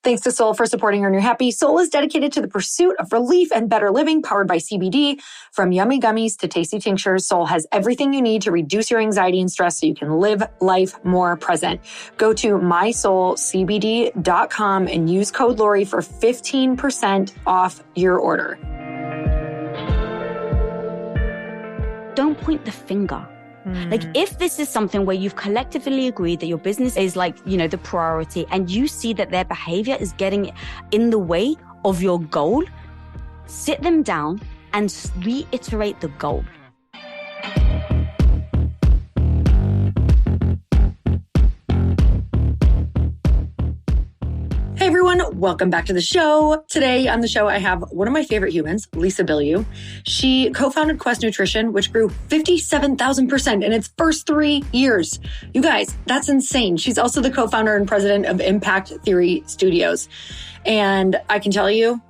Thanks to Soul for supporting Earn Your Happy. Soul is dedicated to the pursuit of relief and better living, powered by CBD. From yummy gummies to tasty tinctures, Soul has everything you need to reduce your anxiety and stress so you can live life more present. Go to mysoulcbd.com and use code Lori for 15% off your order. Don't point the finger. Like, if this is something where you've collectively agreed that your business is like, the priority, and you see that their behavior is getting in the way of your goal, sit them down and reiterate the goal. Hey everyone, welcome back to the show. Today on the show, I have one of my favorite humans, Lisa Bilyeu. She co-founded Quest Nutrition, which grew 57,000% in its first 3 years. You guys, that's insane. She's also the co-founder and president of Impact Theory Studios. And I can tell you,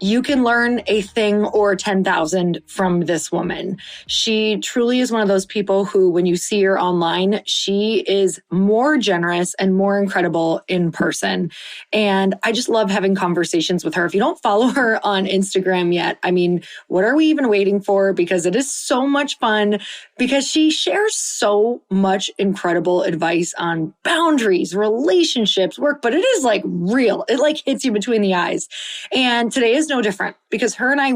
you can learn a thing or 10,000 from this woman. She truly is one of those people who, when you see her online, she is more generous and more incredible in person. And I just love having conversations with her. If you don't follow her on Instagram yet, I mean, what are we even waiting for? Because it is so much fun, because she shares so much incredible advice on boundaries, relationships, work, but it is like real. It like hits you between the eyes. And today is no different, because her and I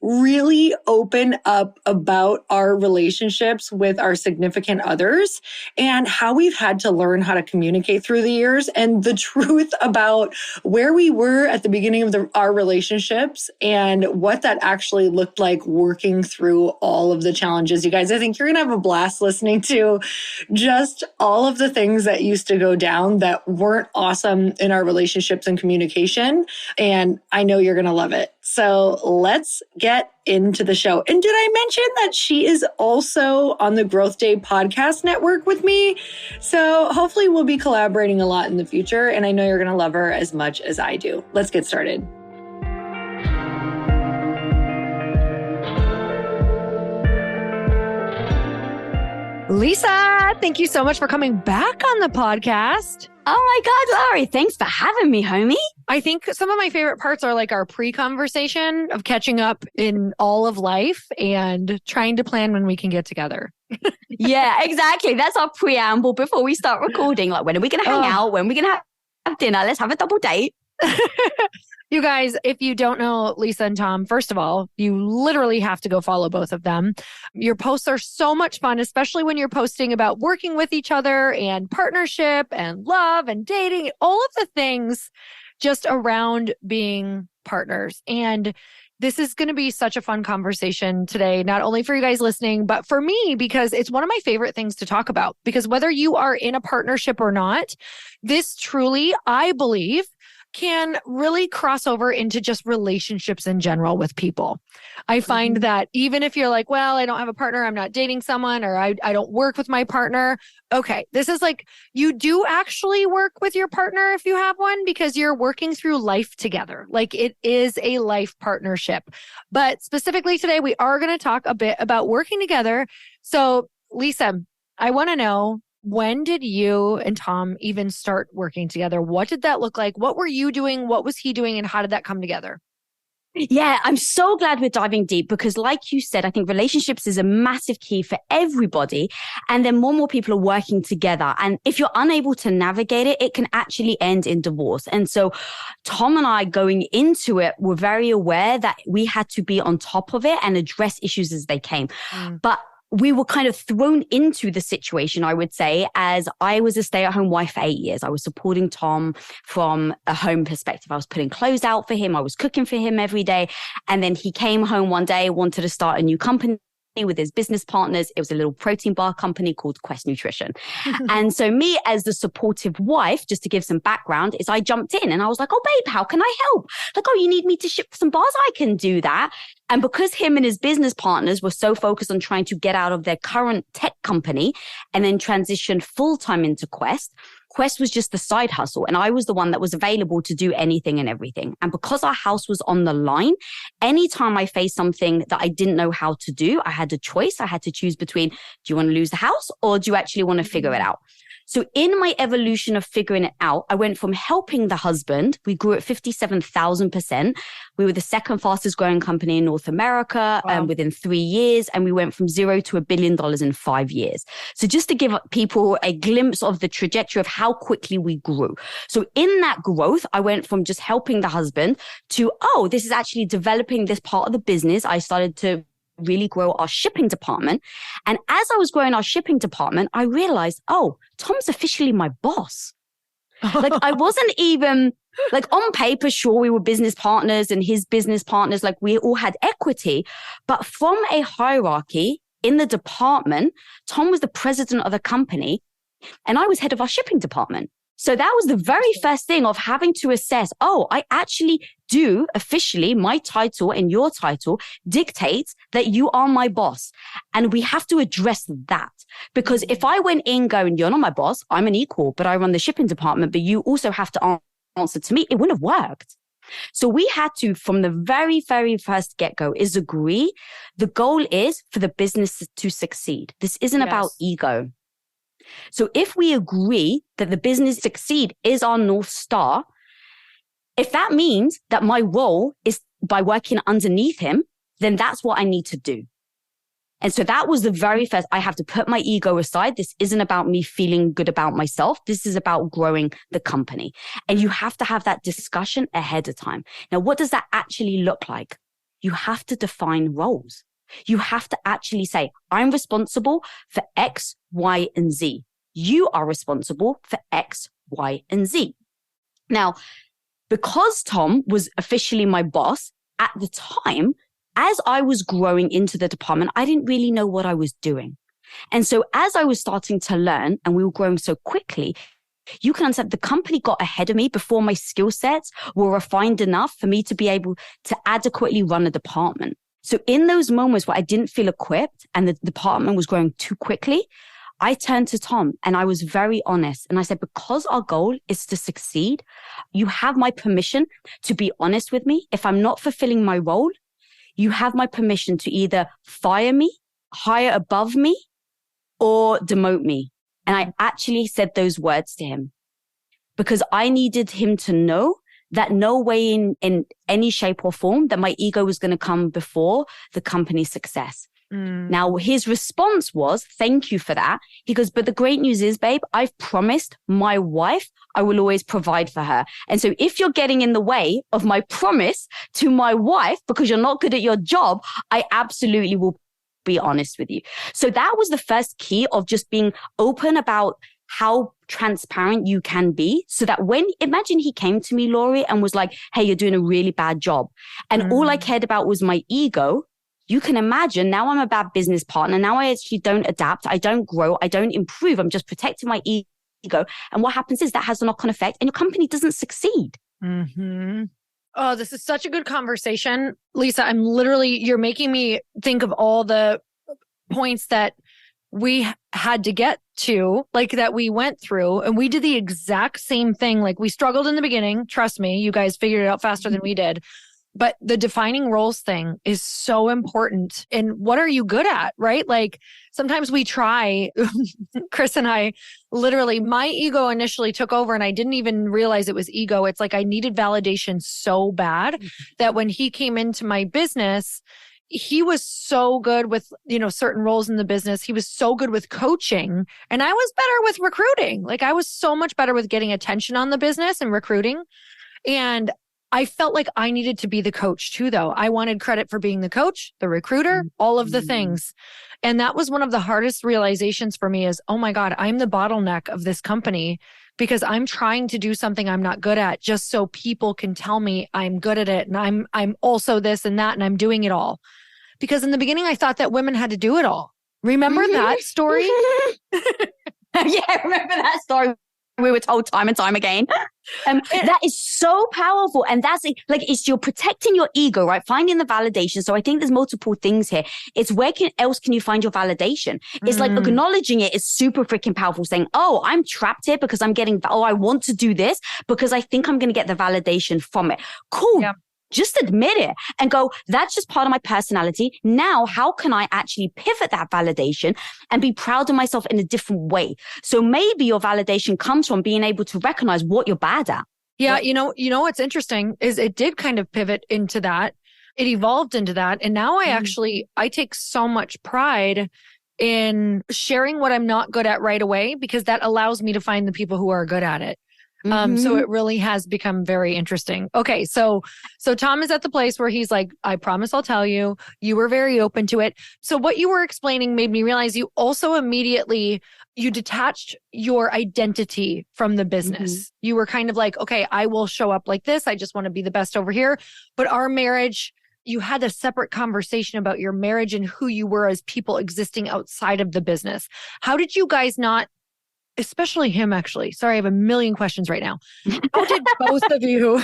really open up about our relationships with our significant others and how we've had to learn how to communicate through the years, and the truth about where we were at the beginning of our relationships and what that actually looked like working through all of the challenges. You guys, I think you're going to have a blast listening to just all of the things that used to go down that weren't awesome in our relationships and communication. And I know you're going to love it. So let's get into the show. And did I mention that she is also on the Growth Day podcast network with me? So hopefully we'll be collaborating a lot in the future. And I know you're going to love her as much as I do. Let's get started. Lisa, thank you so much for coming back on the podcast. Oh my God, Lori, thanks for having me, homie. I think some of my favorite parts are like our pre-conversation of catching up in all of life and trying to plan when we can get together. Yeah, exactly. That's our preamble before we start recording. Like, when are we going to hang out? When are we going to have dinner? Let's have a double date. You guys, if you don't know Lisa and Tom, first of all, you literally have to go follow both of them. Your posts are so much fun, especially when you're posting about working with each other and partnership and love and dating, all of the things just around being partners. And this is going to be such a fun conversation today, not only for you guys listening, but for me, because it's one of my favorite things to talk about. Because whether you are in a partnership or not, this truly, I believe, can really cross over into just relationships in general with people. I find that even if you're like, well, I don't have a partner, I'm not dating someone, or I don't work with my partner. Okay, this is like, you do actually work with your partner if you have one, because you're working through life together. Like, it is a life partnership. But specifically today, we are going to talk a bit about working together. So Lisa, I want to know, when did you and Tom even start working together? What did that look like? What were you doing? What was he doing? And how did that come together? Yeah, I'm so glad we're diving deep, because like you said, I think relationships is a massive key for everybody. And then more and more people are working together. And if you're unable to navigate it, it can actually end in divorce. And so Tom and I, going into it, were very aware that we had to be on top of it and address issues as they came. But we were kind of thrown into the situation, I would say, as I was a stay-at-home wife for 8 years. I was supporting Tom from a home perspective. I was putting clothes out for him. I was cooking for him every day. And then he came home one day, wanted to start a new company with his business partners. It was a little protein bar company called Quest Nutrition. And so me, as the supportive wife, just to give some background, is I jumped in and I was like, oh, babe, how can I help? Like, oh, you need me to ship some bars? I can do that. And because him and his business partners were so focused on trying to get out of their current tech company and then transition full-time into Quest was just the side hustle. And I was the one that was available to do anything and everything. And because our house was on the line, anytime I faced something that I didn't know how to do, I had a choice. I had to choose between, do you want to lose the house or do you actually want to figure it out? So in my evolution of figuring it out, I went from helping the husband. We grew at 57,000%. We were the second fastest growing company in North America within 3 years. And we went from zero to $1 billion in 5 years. So just to give people a glimpse of the trajectory of how quickly we grew. So in that growth, I went from just helping the husband to, oh, this is actually developing this part of the business. I started to really grow our shipping department. And as I was growing our shipping department, I realized, oh, Tom's officially my boss. Like I wasn't even like on paper, sure, we were business partners and his business partners, like we all had equity, but from a hierarchy in the department, Tom was the president of the company and I was head of our shipping department. So that was the very first thing of having to assess, oh, I actually do officially, my title and your title dictates that you are my boss. And we have to address that. Because if I went in going, you're not my boss, I'm an equal, but I run the shipping department, but you also have to answer to me, it wouldn't have worked. So we had to, from the very, very first get-go, is agree the goal is for the business to succeed. This isn't about ego. So if we agree that the business succeed is our North Star, if that means that my role is by working underneath him, then that's what I need to do. And so that was the very first, I have to put my ego aside. This isn't about me feeling good about myself. This is about growing the company. And you have to have that discussion ahead of time. Now, what does that actually look like? You have to define roles. You have to actually say, I'm responsible for X, Y, and Z. You are responsible for X, Y, and Z. Now, because Tom was officially my boss at the time, as I was growing into the department, I didn't really know what I was doing. And so as I was starting to learn and we were growing so quickly, you can understand the company got ahead of me before my skill sets were refined enough for me to be able to adequately run a department. So in those moments where I didn't feel equipped and the department was growing too quickly, I turned to Tom and I was very honest. And I said, because our goal is to succeed, you have my permission to be honest with me. If I'm not fulfilling my role, you have my permission to either fire me, hire above me, or demote me. And I actually said those words to him because I needed him to know that no way in any shape or form that my ego was going to come before the company's success. Now, his response was, thank you for that. He goes, but the great news is, babe, I've promised my wife I will always provide for her. And so if you're getting in the way of my promise to my wife because you're not good at your job, I absolutely will be honest with you. So that was the first key of just being open about how transparent you can be so that imagine he came to me, Laurie, and was like, hey, you're doing a really bad job. And all I cared about was my ego. You can imagine now I'm a bad business partner. Now I actually don't adapt. I don't grow. I don't improve. I'm just protecting my ego. And what happens is that has a knock-on effect and your company doesn't succeed. Mm-hmm. Oh, this is such a good conversation. Lisa, you're making me think of all the points that we had to get to, like that we went through, and we did the exact same thing. Like we struggled in the beginning. Trust me, you guys figured it out faster than we did. But the defining roles thing is so important. And what are you good at, right? Like sometimes we try, Chris and I, literally, my ego initially took over and I didn't even realize it was ego. It's like I needed validation so bad that when he came into my business, he was so good with, certain roles in the business. He was so good with coaching and I was better with recruiting. Like I was so much better with getting attention on the business and recruiting. And I felt like I needed to be the coach too, though. I wanted credit for being the coach, the recruiter, all of the things. And that was one of the hardest realizations for me is, oh my God, I'm the bottleneck of this company because I'm trying to do something I'm not good at just so people can tell me I'm good at it. And I'm also this and that, and I'm doing it all. Because in the beginning, I thought that women had to do it all. Remember that story? Yeah, remember that story. We were told time and time again. That is so powerful. And that's it's you're protecting your ego, right? Finding the validation. So I think there's multiple things here. It's where else can you find your validation? It's like acknowledging it is super freaking powerful. Saying, oh, I'm trapped here because I want to do this because I think I'm going to get the validation from it. Cool. Yeah. just admit it and go, that's just part of my personality. Now, how can I actually pivot that validation and be proud of myself in a different way? So maybe your validation comes from being able to recognize what you're bad at. Yeah. You know, what's interesting is it did kind of pivot into that. It evolved into that. And now I take so much pride in sharing what I'm not good at right away, because that allows me to find the people who are good at it. So it really has become very interesting. Okay. So Tom is at the place where he's like, I promise I'll tell you. You were very open to it. So what you were explaining made me realize you also immediately, you detached your identity from the business. You were kind of like, okay, I will show up like this. I just want to be the best over here. But our marriage, you had a separate conversation about your marriage and who you were as people existing outside of the business. How did you guys not, especially him actually, sorry, I have a million questions right now. How did both of you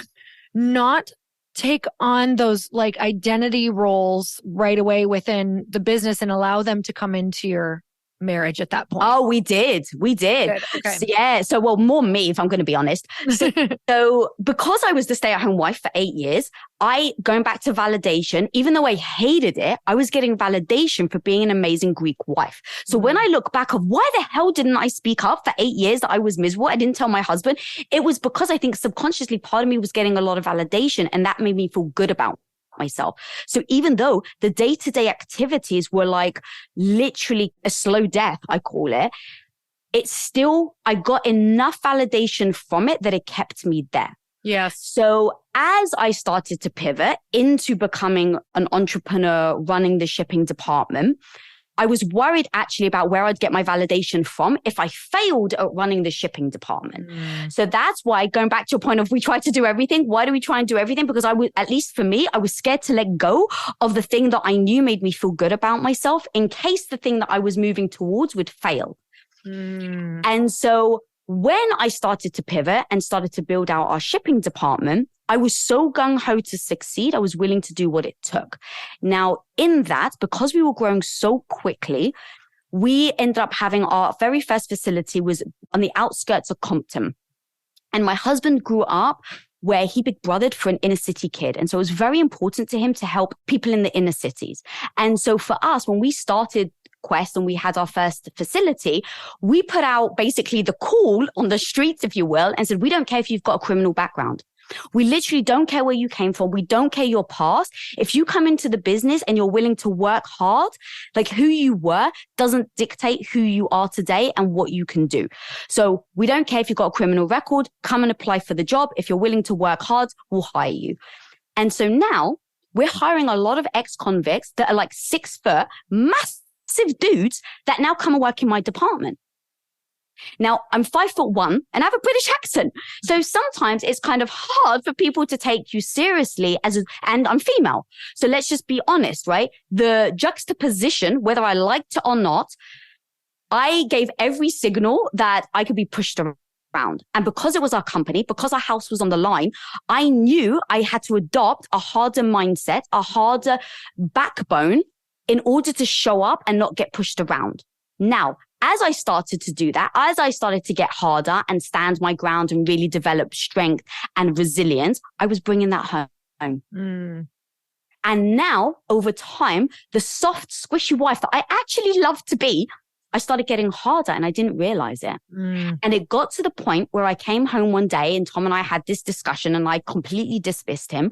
not take on those like identity roles right away within the business and allow them to come into your marriage at that point? Oh, we did. Okay. So, yeah. So, well, more me, if I'm going to be honest. So because I was the stay-at-home wife for 8 years, going back to validation, even though I hated it, I was getting validation for being an amazing Greek wife. So when I look back of why the hell didn't I speak up for 8 years that I was miserable? I didn't tell my husband. It was because I think subconsciously part of me was getting a lot of validation, and that made me feel good about myself. So even though the day-to-day activities were like literally a slow death, I call it, it's still, I got enough validation from it that it kept me there. Yes. So as I started to pivot into becoming an entrepreneur running the shipping department, I was worried actually about where I'd get my validation from if I failed at running the shipping department. So that's why, going back to your point of we try to do everything. Why do we try and do everything? Because at least for me, I was scared to let go of the thing that I knew made me feel good about myself in case the thing that I was moving towards would fail. And so when I started to pivot and started to build out our shipping department, I was so gung-ho to succeed. I was willing to do what it took. Now, in that, because we were growing so quickly, we ended up having our very first facility was on the outskirts of Compton. And my husband grew up where he big brothered for an inner city kid. And so it was very important to him to help people in the inner cities. And so for us, when we started Quest and we had our first facility, we put out basically the call on the streets, if you will, and said, we don't care if you've got a criminal background. We literally don't care where you came from. We don't care your past. If you come into the business and you're willing to work hard, like who you were doesn't dictate who you are today and what you can do. So we don't care if you've got a criminal record, come and apply for the job. If you're willing to work hard, we'll hire you. And so now we're hiring a lot of ex-convicts that are like 6 foot, massive dudes that now come and work in my department. Now, I'm 5'1" and I have a British accent. So sometimes it's kind of hard for people to take you seriously and I'm female. So let's just be honest, right? The juxtaposition, whether I liked it or not, I gave every signal that I could be pushed around. And because it was our company, because our house was on the line, I knew I had to adopt a harder mindset, a harder backbone in order to show up and not get pushed around. Now, as I started to do that, as I started to get harder and stand my ground and really develop strength and resilience, I was bringing that home. And now, over time, the soft, squishy wife that I actually love to be, I started getting harder and I didn't realize it. And it got to the point where I came home one day and Tom and I had this discussion and I completely dismissed him.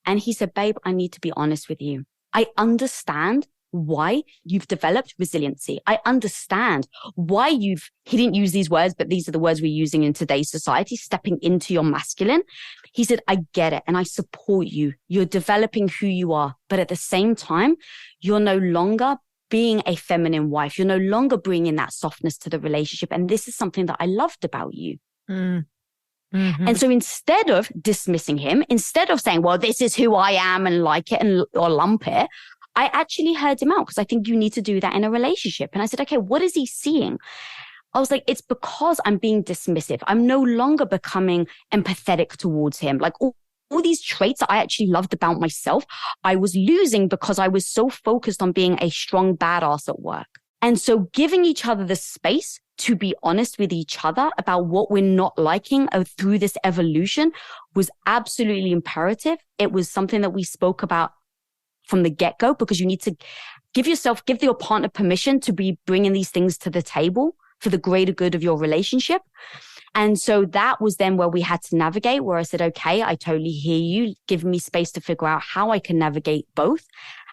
And he said, babe, I need to be honest with you. I understand why you've developed resiliency. I understand why he didn't use these words, but these are the words we're using in today's society, stepping into your masculine. He said, I get it. And I support you. You're developing who you are. But at the same time, you're no longer being a feminine wife. You're no longer bringing that softness to the relationship. And this is something that I loved about you. And so instead of dismissing him, instead of saying, well, this is who I am and like it or lump it, I actually heard him out because I think you need to do that in a relationship. And I said, okay, what is he seeing? I was like, it's because I'm being dismissive. I'm no longer becoming empathetic towards him. Like all these traits that I actually loved about myself, I was losing because I was so focused on being a strong badass at work. And so giving each other the space to be honest with each other about what we're not liking through this evolution was absolutely imperative. It was something that we spoke about from the get-go, because you need to give your partner permission to be bringing these things to the table for the greater good of your relationship. And so that was then where we had to navigate, where I said, okay, I totally hear you. Give me space to figure out how I can navigate both.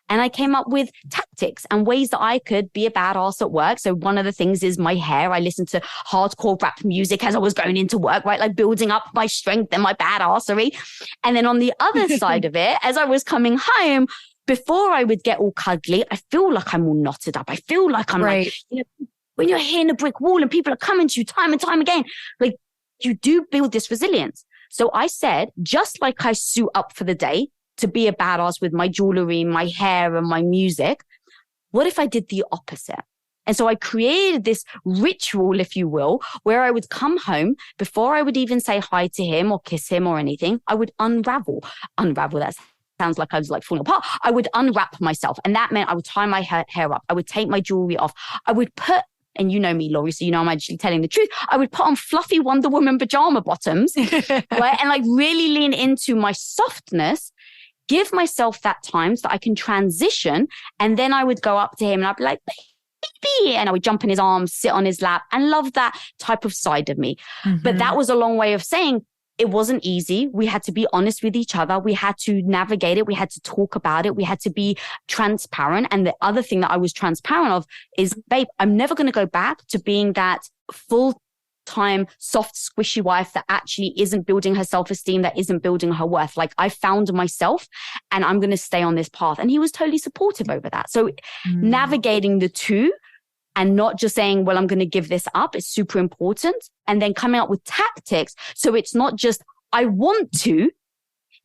And I came up with tactics and ways that I could be a badass at work. So one of the things is my hair. I listened to hardcore rap music as I was going into work, right? Like building up my strength and my badassery. And then on the other side of it, as I was coming home, before I would get all cuddly, I feel like I'm all knotted up. I feel like I'm like, when you're hitting a brick wall and people are coming to you time and time again, like you do build this resilience. So I said, just like I suit up for the day to be a badass with my jewelry, my hair and my music, what if I did the opposite? And so I created this ritual, if you will, where I would come home before I would even say hi to him or kiss him or anything. I would unravel. That sounds like I was like falling apart. I would unwrap myself. And that meant I would tie my hair up. I would take my jewelry off. I would put, and you know me, Laurie, so you know I'm actually telling the truth. I would put on fluffy Wonder Woman pajama bottoms, right? And like really lean into my softness, give myself that time so that I can transition. And then I would go up to him and I'd be like, baby, and I would jump in his arms, sit on his lap, and love that type of side of me. Mm-hmm. But that was a long way of saying it wasn't easy. We had to be honest with each other. We had to navigate it. We had to talk about it. We had to be transparent. And the other thing that I was transparent of is, babe, I'm never going to go back to being that full-time, soft, squishy wife that actually isn't building her self-esteem, that isn't building her worth. Like, I found myself and I'm going to stay on this path. And he was totally supportive over that. So navigating the two and not just saying, well, I'm going to give this up is super important. And then coming up with tactics. So it's not just, I want to,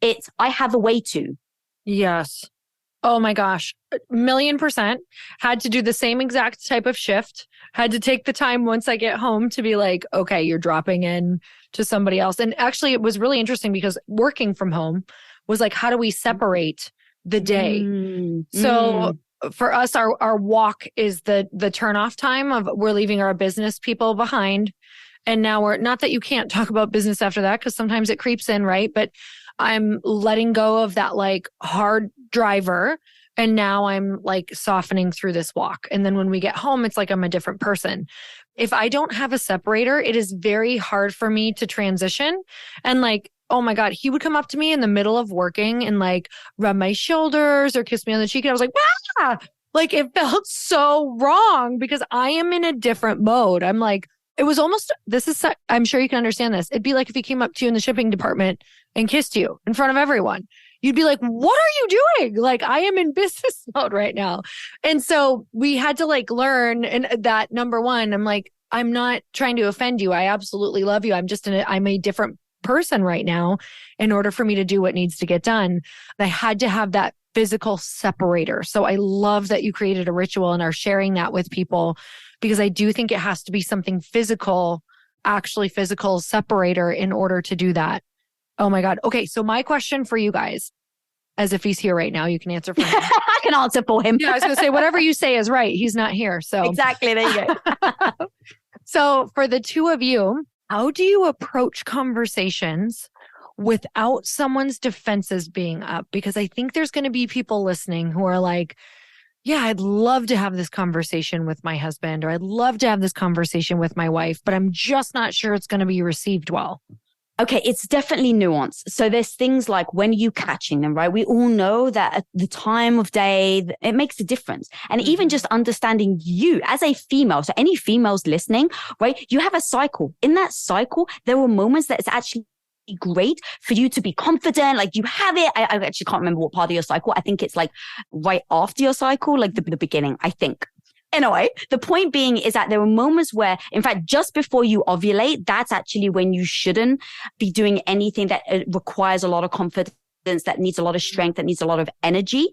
it's, I have a way to. Yes. Oh my gosh. 1,000,000%. Had to do the same exact type of shift. Had to take the time once I get home to be like, okay, you're dropping in to somebody else. And actually it was really interesting because working from home was like, how do we separate the day? So for us, our walk is the turn off time of we're leaving our business people behind. And now we're not that you can't talk about business after that, because sometimes it creeps in, right? But I'm letting go of that like hard driver. And now I'm like softening through this walk. And then when we get home, it's like I'm a different person. If I don't have a separator, it is very hard for me to transition. And like, oh my God, he would come up to me in the middle of working and like rub my shoulders or kiss me on the cheek. And I was like, ah! Like it felt so wrong because I am in a different mode. I'm like, it was almost, I'm sure you can understand this. It'd be like if he came up to you in the shipping department and kissed you in front of everyone. You'd be like, what are you doing? Like, I am in business mode right now. And so we had to like learn, and that number one, I'm like, I'm not trying to offend you. I absolutely love you. I'm a different person right now in order for me to do what needs to get done. I had to have that physical separator. So I love that you created a ritual and are sharing that with people, because I do think it has to be something physical, actually physical separator in order to do that. Oh my God. Okay. So my question for you guys, as if he's here right now, you can answer for him. I can answer for him. Yeah, I was going to say, whatever you say is right. He's not here. So exactly. There you go. So for the two of you, how do you approach conversations without someone's defenses being up? Because I think there's going to be people listening who are like, yeah, I'd love to have this conversation with my husband, or I'd love to have this conversation with my wife, but I'm just not sure it's going to be received well. Okay, it's definitely nuanced. So there's things like when you catching them, right? We all know that at the time of day, it makes a difference. And even just understanding you as a female, so any females listening, right? You have a cycle. In that cycle, there were moments that it's actually great for you to be confident, like you have it. I actually can't remember what part of your cycle. I think it's like right after your cycle, like the beginning, I think. Anyway, the point being is that there are moments where, in fact, just before you ovulate, that's actually when you shouldn't be doing anything that requires a lot of confidence, that needs a lot of strength, that needs a lot of energy.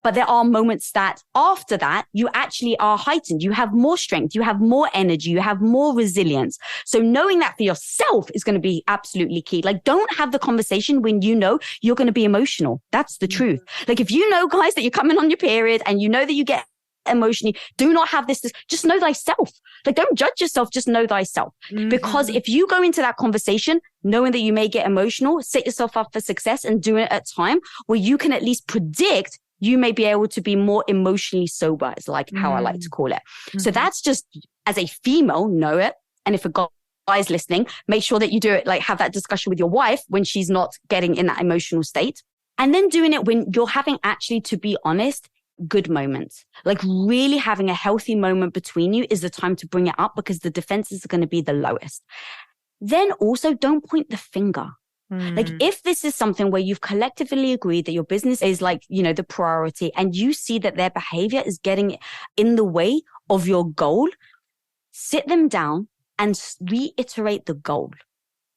But there are moments that after that, you actually are heightened. You have more strength, you have more energy, you have more resilience. So knowing that for yourself is going to be absolutely key. Like, don't have the conversation when you know you're going to be emotional. That's the truth. Like, if you know, guys, that you're coming on your period and you know that you get emotionally. Do not have this. Just know thyself. Like, don't judge yourself. Just know thyself. Because if you go into that conversation knowing that you may get emotional, set yourself up for success and do it at a time where you can at least predict you may be able to be more emotionally sober, is like how I like to call it. So that's just, as a female, know it. And if a guy's listening, make sure that you do it, like have that discussion with your wife when she's not getting in that emotional state. And then doing it when you're having, actually, to be honest, good moments. Like really having a healthy moment between you is the time to bring it up, because the defenses are going to be the lowest. Then also, don't point the finger. Like, if this is something where you've collectively agreed that your business is like, you know, the priority, and you see that their behavior is getting in the way of your goal, sit them down and reiterate the goal.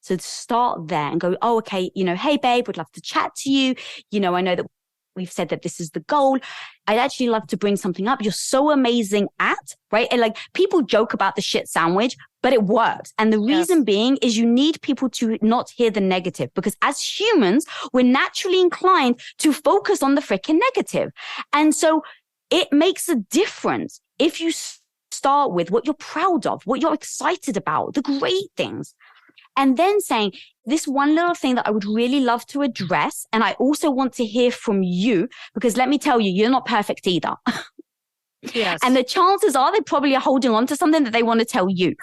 So start there and go, oh, okay, you know, hey, babe, would love to chat to you. You know, I know that we've said that this is the goal. I'd actually love to bring something up. You're so amazing at, right? And like, people joke about the shit sandwich, but it works. And the reason being is you need people to not hear the negative, because as humans, we're naturally inclined to focus on the freaking negative. And so it makes a difference if you start with what you're proud of, what you're excited about, the great things. And then saying, this one little thing that I would really love to address, and I also want to hear from you, because let me tell you, you're not perfect either. Yes. And the chances are they probably are holding on to something that they want to tell you.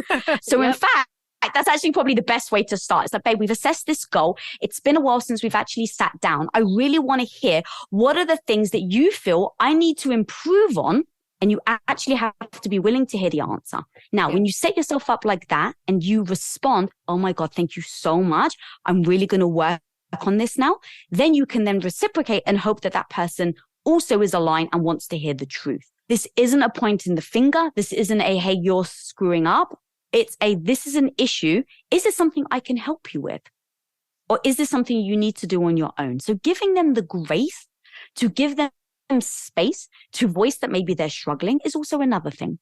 So in fact, that's actually probably the best way to start. It's like, babe, we've assessed this goal. It's been a while since we've actually sat down. I really want to hear, what are the things that you feel I need to improve on? And you actually have to be willing to hear the answer. Now, when you set yourself up like that and you respond, oh my God, thank you so much. I'm really going to work on this now. Then you can then reciprocate and hope that that person also is aligned and wants to hear the truth. This isn't a pointing the finger. This isn't a, hey, you're screwing up. It's a, this is an issue. Is this something I can help you with? Or is this something you need to do on your own? So giving them the grace to give them space to voice that maybe they're struggling is also another thing.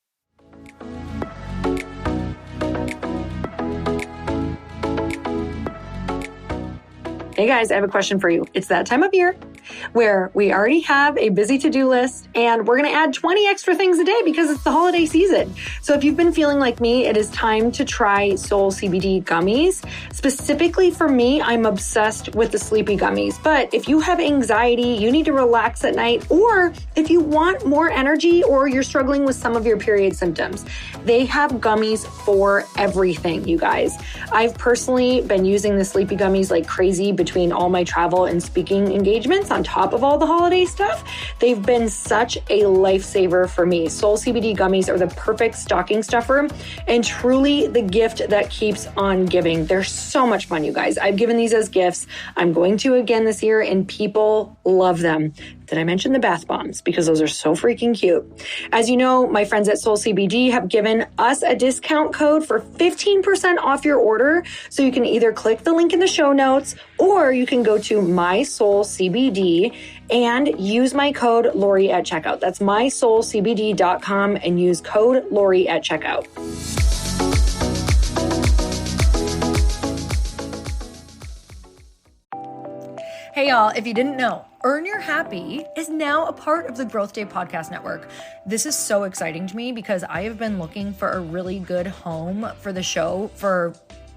Hey guys, I have a question for you. It's that time of year where we already have a busy to-do list, and we're going to add 20 extra things a day because it's the holiday season. So if you've been feeling like me, it is time to try Soul CBD gummies. Specifically for me, I'm obsessed with the sleepy gummies. But if you have anxiety, you need to relax at night, or if you want more energy or you're struggling with some of your period symptoms, they have gummies for everything, you guys. I've personally been using the sleepy gummies like crazy between all my travel and speaking engagements on top of all the holiday stuff. They've been such a lifesaver for me. Soul CBD gummies are the perfect stocking stuffer and truly the gift that keeps on giving. They're so much fun, you guys. I've given these as gifts. I'm going to again this year, and people love them. Did I mention the bath bombs? Because those are so freaking cute. As you know, my friends at Soul CBD have given us a discount code for 15% off your order. So you can either click the link in the show notes, or you can go to My Soul CBD and use my code Lori at checkout. That's mysoulcbd.com and use code Lori at checkout. Hey y'all, if you didn't know, Earn Your Happy is now a part of the Growth Day Podcast Network. This is so exciting to me because I have been looking for a really good home for the show for,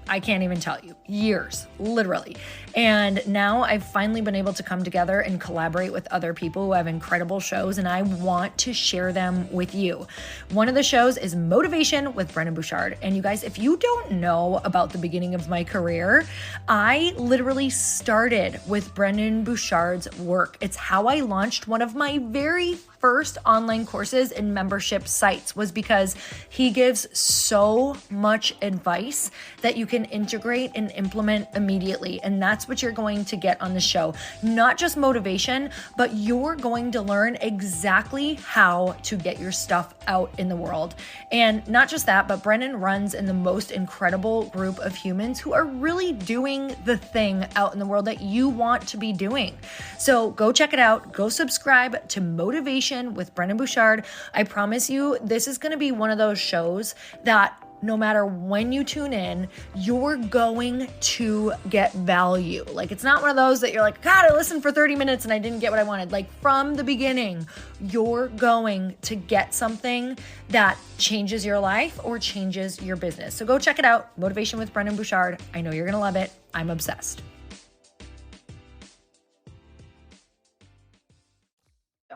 I can't even tell you, years, literally. And now I've finally been able to come together and collaborate with other people who have incredible shows, and I want to share them with you. One of the shows is Motivation with Brendon Burchard. And you guys, if you don't know about the beginning of my career, I literally started with Brendon Burchard's work. It's how I launched one of my very first online courses and membership sites, was because he gives so much advice that you can integrate and implement immediately. And that's what you're going to get on the show. Not just motivation, but you're going to learn exactly how to get your stuff out in the world. And not just that, but Brendon runs in the most incredible group of humans who are really doing the thing out in the world that you want to be doing. So go check it out. Go subscribe to Motivation with Brendon Burchard. I promise you, this is going to be one of those shows that no matter when you tune in, you're going to get value. Like, it's not one of those that you're like, God, I listened for 30 minutes and I didn't get what I wanted. Like, from the beginning, you're going to get something that changes your life or changes your business. So go check it out. Motivation with Brendon Burchard. I know you're going to love it. I'm obsessed.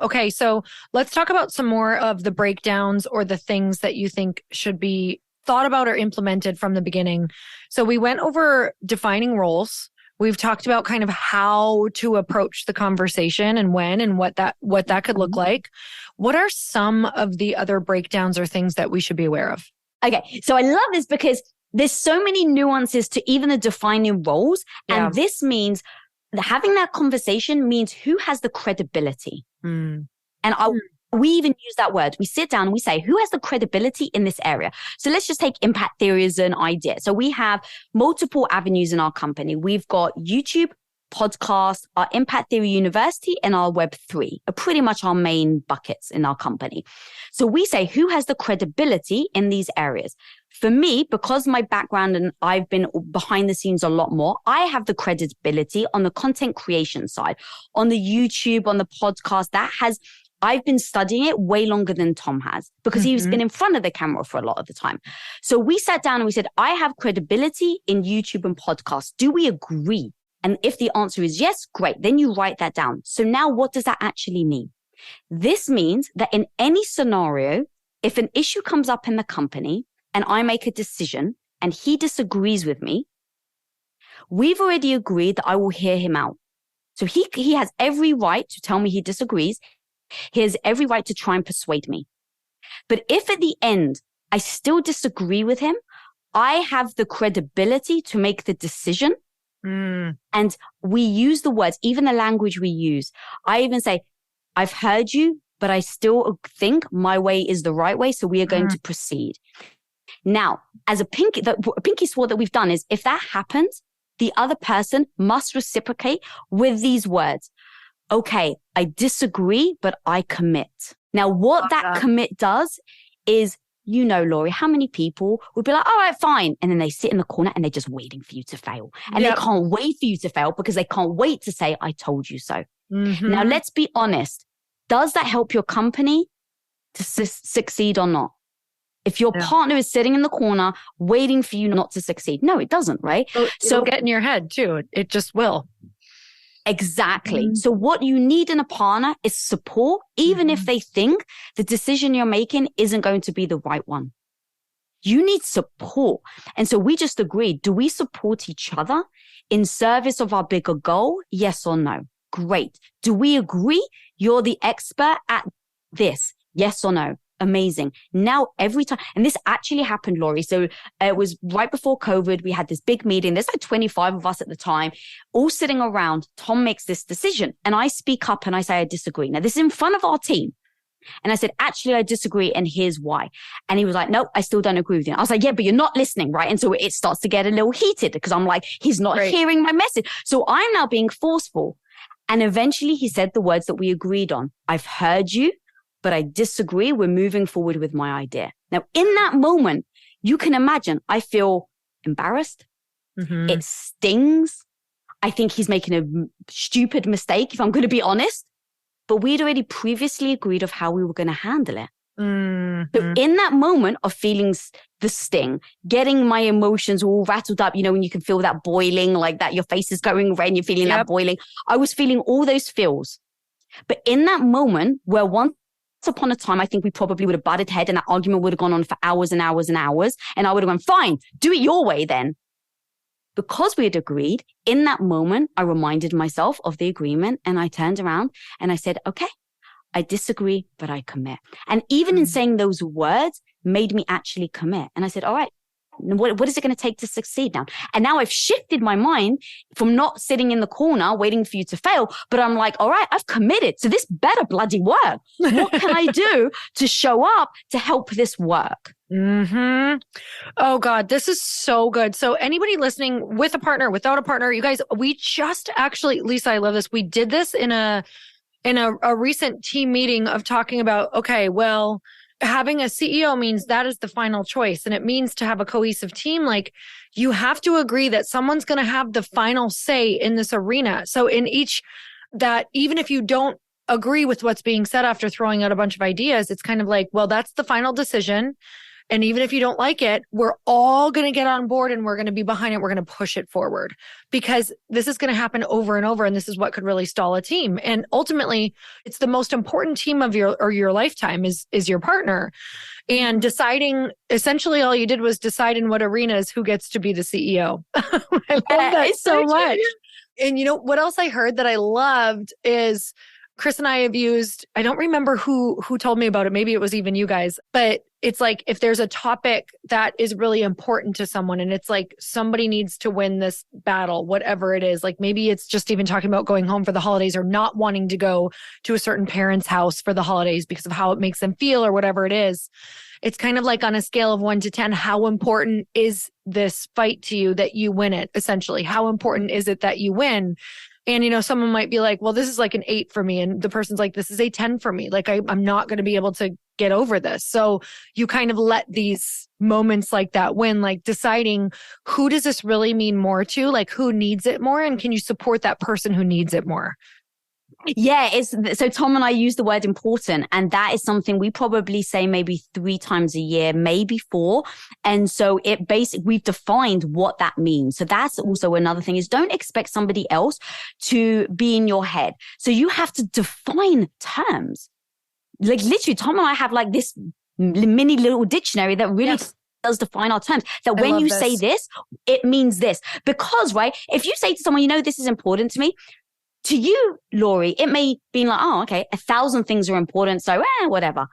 Okay, so let's talk about some more of the breakdowns or the things that you think should be thought about or implemented from the beginning. So we went over defining roles. We've talked about kind of how to approach the conversation and when and what that could look like. What are some of the other breakdowns or things that we should be aware of? Okay, so I love this because there's so many nuances to even the defining roles. And this means having that conversation means who has the credibility. And we even use that word. We sit down and we say, who has the credibility in this area? So let's just take impact theory as an idea. So we have multiple avenues in our company. We've got YouTube, podcast, our Impact Theory University, and our Web3 are pretty much our main buckets in our company. So we say, who has the credibility in these areas? For me, because my background and I've been behind the scenes a lot more, I have the credibility on the content creation side, on the YouTube, on the podcast. I've been studying it way longer than Tom has because he's been in front of the camera for a lot of the time. So we sat down and we said, I have credibility in YouTube and podcasts. Do we agree? And if the answer is yes, great. Then you write that down. So now what does that actually mean? This means that in any scenario, if an issue comes up in the company and I make a decision and he disagrees with me, we've already agreed that I will hear him out. So he has every right to tell me he disagrees. He has every right to try and persuade me. But if at the end I still disagree with him, I have the credibility to make the decision. And we use the words, even the language we use. I even say, I've heard you, but I still think my way is the right way. So we are going to proceed. Now, as a pinky sword that we've done is if that happens, the other person must reciprocate with these words. Okay, I disagree, but I commit. Now, what that commit does is, you know, Lori, how many people would be like, all right, fine. And then they sit in the corner and they're just waiting for you to fail. And they can't wait for you to fail because they can't wait to say, I told you so. Now, let's be honest. Does that help your company to succeed or not? If your partner is sitting in the corner waiting for you not to succeed, no, it doesn't, right? So get in your head too. It just will. Exactly. So what you need in a partner is support, even if they think the decision you're making isn't going to be the right one. You need support. And so we just agreed, do we support each other in service of our bigger goal? Yes or no? Great. Do we agree you're the expert at this? Yes or no? Amazing. Now, every time, and this actually happened, Lori. So it was right before COVID. We had this big meeting. There's like 25 of us at the time, all sitting around. Tom makes this decision and I speak up and I say, I disagree. Now, this is in front of our team. And I said, actually, I disagree. And here's why. And he was like, no, I still don't agree with you. I was like, yeah, but you're not listening, right? And so it starts to get a little heated because I'm like, he's not hearing my message. So I'm now being forceful. And eventually he said the words that we agreed on. I've heard you, but I disagree. We're moving forward with my idea. Now, in that moment, you can imagine I feel embarrassed. It stings. I think he's making a stupid mistake, if I'm going to be honest. But we'd already previously agreed of how we were going to handle it. So in that moment of feeling the sting, getting my emotions all rattled up, you know, when you can feel that boiling like that, your face is going red and you're feeling that boiling. I was feeling all those feels. But in that moment where once upon a time, I think we probably would have butted head and that argument would have gone on for hours and hours and hours. And I would have gone, fine, do it your way then. Because we had agreed, in that moment, I reminded myself of the agreement and I turned around and I said, okay, I disagree, but I commit. And even in saying those words made me actually commit. And I said, all right, what is it going to take to succeed now? And now I've shifted my mind from not sitting in the corner waiting for you to fail, but I'm like, all right, I've committed. So this better bloody work. What can I do to show up to help this work? Oh God, this is so good. So anybody listening with a partner, without a partner, you guys, we just actually, Lisa, I love this. We did this in a recent team meeting of talking about, okay, well, having a CEO means that is the final choice. And it means to have a cohesive team. Like you have to agree that someone's going to have the final say in this arena. So in each that, even if you don't agree with what's being said after throwing out a bunch of ideas, it's kind of like, well, that's the final decision. And even if you don't like it, we're all going to get on board and we're going to be behind it. We're going to push it forward because this is going to happen over and over. And this is what could really stall a team. And ultimately, it's the most important team of your lifetime is your partner. And deciding, essentially all you did was decide in what arenas who gets to be the CEO. I love that so much. And you know, what else I heard that I loved is Chris and I have used, I don't remember who told me about it. Maybe it was even you guys, but it's like, if there's a topic that is really important to someone and it's like, somebody needs to win this battle, whatever it is, like maybe it's just even talking about going home for the holidays or not wanting to go to a certain parent's house for the holidays because of how it makes them feel or whatever it is. It's kind of like on a scale of 1 to 10, how important is this fight to you that you win it? Essentially, how important is it that you win? And, you know, someone might be like, well, this is like an 8 for me. And the person's like, this is a 10 for me. Like, I'm not going to be able to get over this. So you kind of let these moments like that win, like deciding who does this really mean more to, like who needs it more? And can you support that person who needs it more? Yeah, so Tom and I use the word important, and that is something we probably say maybe 3 times a year, maybe 4. And so we've defined what that means. So that's also another thing is don't expect somebody else to be in your head. So you have to define terms. Like literally, Tom and I have like this mini little dictionary that really does define our terms. That when you say this, it means this. Because, right, if you say to someone, you know, this is important to me, to you, Laurie, it may be like, oh, okay, 1,000 things are important, so whatever.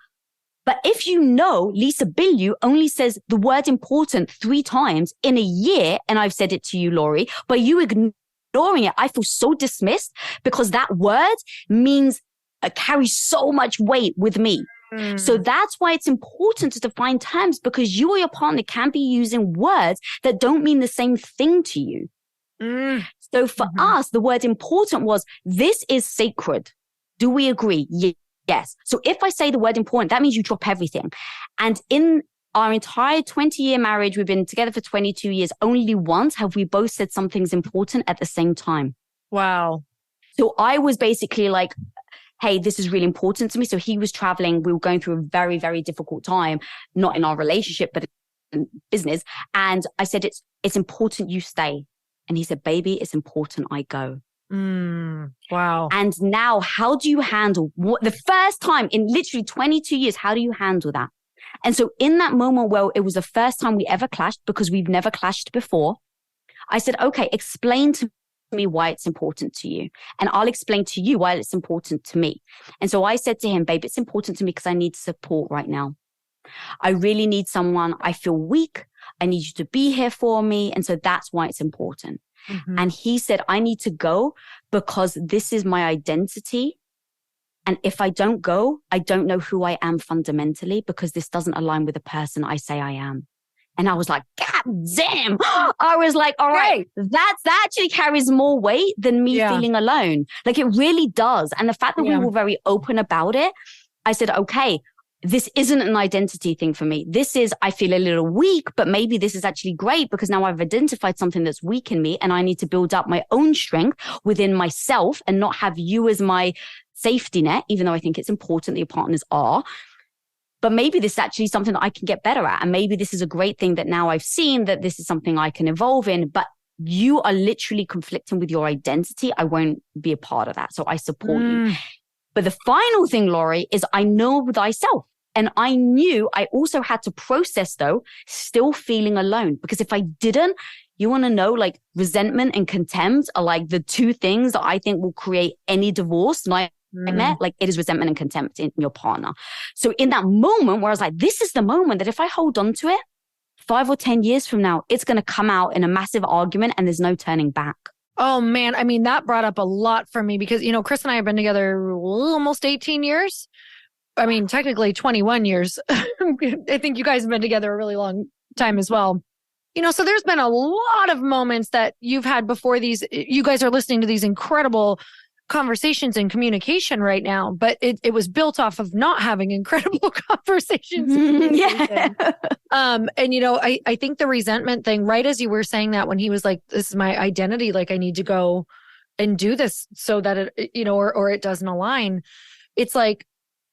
But if you know Lisa Bilyeu only says the word important 3 times in a year, and I've said it to you, Laurie, but you ignoring it, I feel so dismissed because that word means carries so much weight with me. So that's why it's important to define terms, because you or your partner can be using words that don't mean the same thing to you. So for us, the word important was, this is sacred. Do we agree? Yes. So if I say the word important, that means you drop everything. And in our entire 20-year marriage, we've been together for 22 years. Only once have we both said something's important at the same time. Wow. So I was basically like, hey, this is really important to me. So he was traveling. We were going through a very, very difficult time, not in our relationship, but in business. And I said, it's important you stay. And he said, baby, it's important I go. Wow. And now how do you handle the first time in literally 22 years? How do you handle that? And so in that moment, well, it was the first time we ever clashed because we've never clashed before. I said, okay, explain to me why it's important to you. And I'll explain to you why it's important to me. And so I said to him, babe, it's important to me because I need support right now. I really need someone. I feel weak. I need you to be here for me. And so that's why it's important. And he said, I need to go because this is my identity. And if I don't go, I don't know who I am fundamentally because this doesn't align with the person I say I am. And I was like, God damn. I was like, all right, that actually carries more weight than me feeling alone. Like it really does. And the fact that we were very open about it, I said, okay, this isn't an identity thing for me. This is, I feel a little weak, but maybe this is actually great because now I've identified something that's weak in me and I need to build up my own strength within myself and not have you as my safety net, even though I think it's important that your partners are. But maybe this is actually something that I can get better at. And maybe this is a great thing that now I've seen that this is something I can evolve in, but you are literally conflicting with your identity. I won't be a part of that. So I support you. But the final thing, Laurie, is I know thyself. And I knew I also had to process, though, still feeling alone. Because if I didn't, you want to know, like resentment and contempt are like the 2 things that I think will create any divorce nightmare. Like it is resentment and contempt in your partner. So in that moment where I was like, this is the moment that if I hold on to it, 5 or 10 years from now, it's going to come out in a massive argument and there's no turning back. Oh, man. I mean, that brought up a lot for me because, you know, Chris and I have been together almost 18 years. I mean, technically 21 years. I think you guys have been together a really long time as well. You know, so there's been a lot of moments that you've had before these. You guys are listening to these incredible conversations and communication right now, but it was built off of not having incredible conversations. Yeah. And, you know, I think the resentment thing, right as you were saying that, when he was like, this is my identity, like I need to go and do this so that it, you know, or it doesn't align. It's like,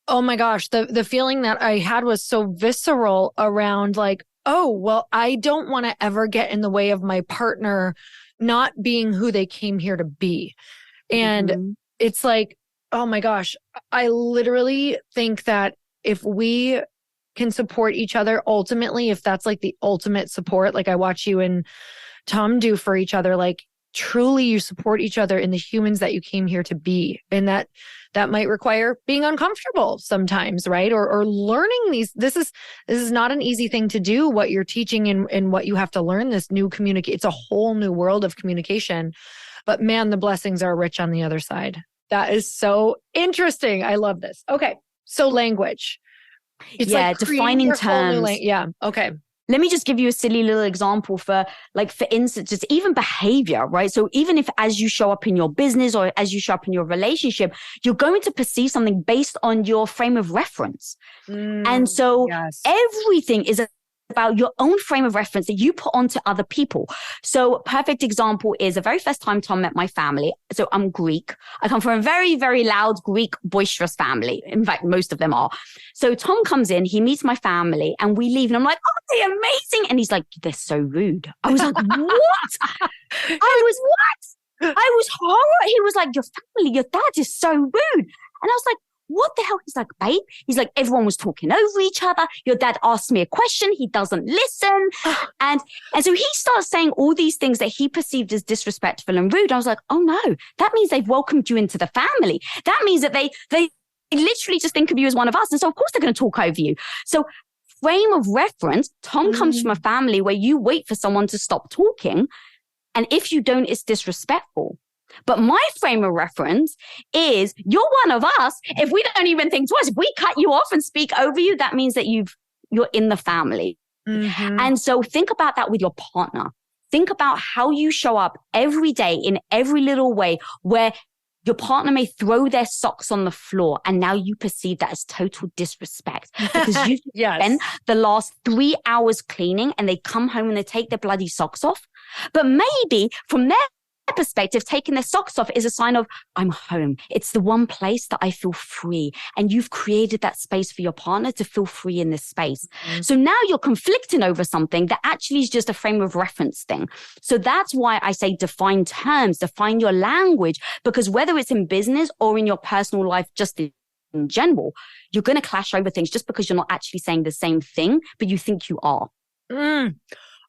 oh my gosh, the feeling that I had was so visceral around like, oh, well, I don't want to ever get in the way of my partner not being who they came here to be. And it's like, oh my gosh, I literally think that if we can support each other, ultimately, if that's like the ultimate support, like I watch you and Tom do for each other, like truly you support each other in the humans that you came here to be. And that might require being uncomfortable sometimes, right? Or learning these. This is not an easy thing to do, what you're teaching and what you have to learn, this new communicate. It's a whole new world of communication. But man, the blessings are rich on the other side. That is so interesting. I love this. Okay. So language. It's like defining terms. Yeah. Okay. Let me just give you a silly little example for instance, just even behavior, right? So even if as you show up in your business or as you show up in your relationship, you're going to perceive something based on your frame of reference. And so everything is about your own frame of reference that you put onto other people. So perfect example is the very first time Tom met my family. So I'm Greek. I come from a very, very loud Greek, boisterous family. In fact, most of them are. So Tom comes in, he meets my family and we leave and I'm like, oh, they're amazing. And he's like, they're so rude. I was like, what? I was horror. He was like, your family, your dad is so rude. And I was like, what the hell? He's like, babe. He's like, everyone was talking over each other. Your dad asked me a question. He doesn't listen. and so he starts saying all these things that he perceived as disrespectful and rude. I was like, oh no, that means they've welcomed you into the family. That means that they literally just think of you as one of us. And so of course they're going to talk over you. So frame of reference, Tom comes from a family where you wait for someone to stop talking. And if you don't, it's disrespectful. But my frame of reference is you're one of us. If we don't even think twice, if we cut you off and speak over you, that means that you're in the family. And so think about that with your partner. Think about how you show up every day in every little way where your partner may throw their socks on the floor and now you perceive that as total disrespect because you've spent the last 3 hours cleaning and they come home and they take their bloody socks off. But maybe from their perspective, taking their socks off is a sign of, I'm home. It's the one place that I feel free. And you've created that space for your partner to feel free in this space. So now you're conflicting over something that actually is just a frame of reference thing. So that's why I say define terms, define your language, because whether it's in business or in your personal life, just in general, you're going to clash over things just because you're not actually saying the same thing, but you think you are.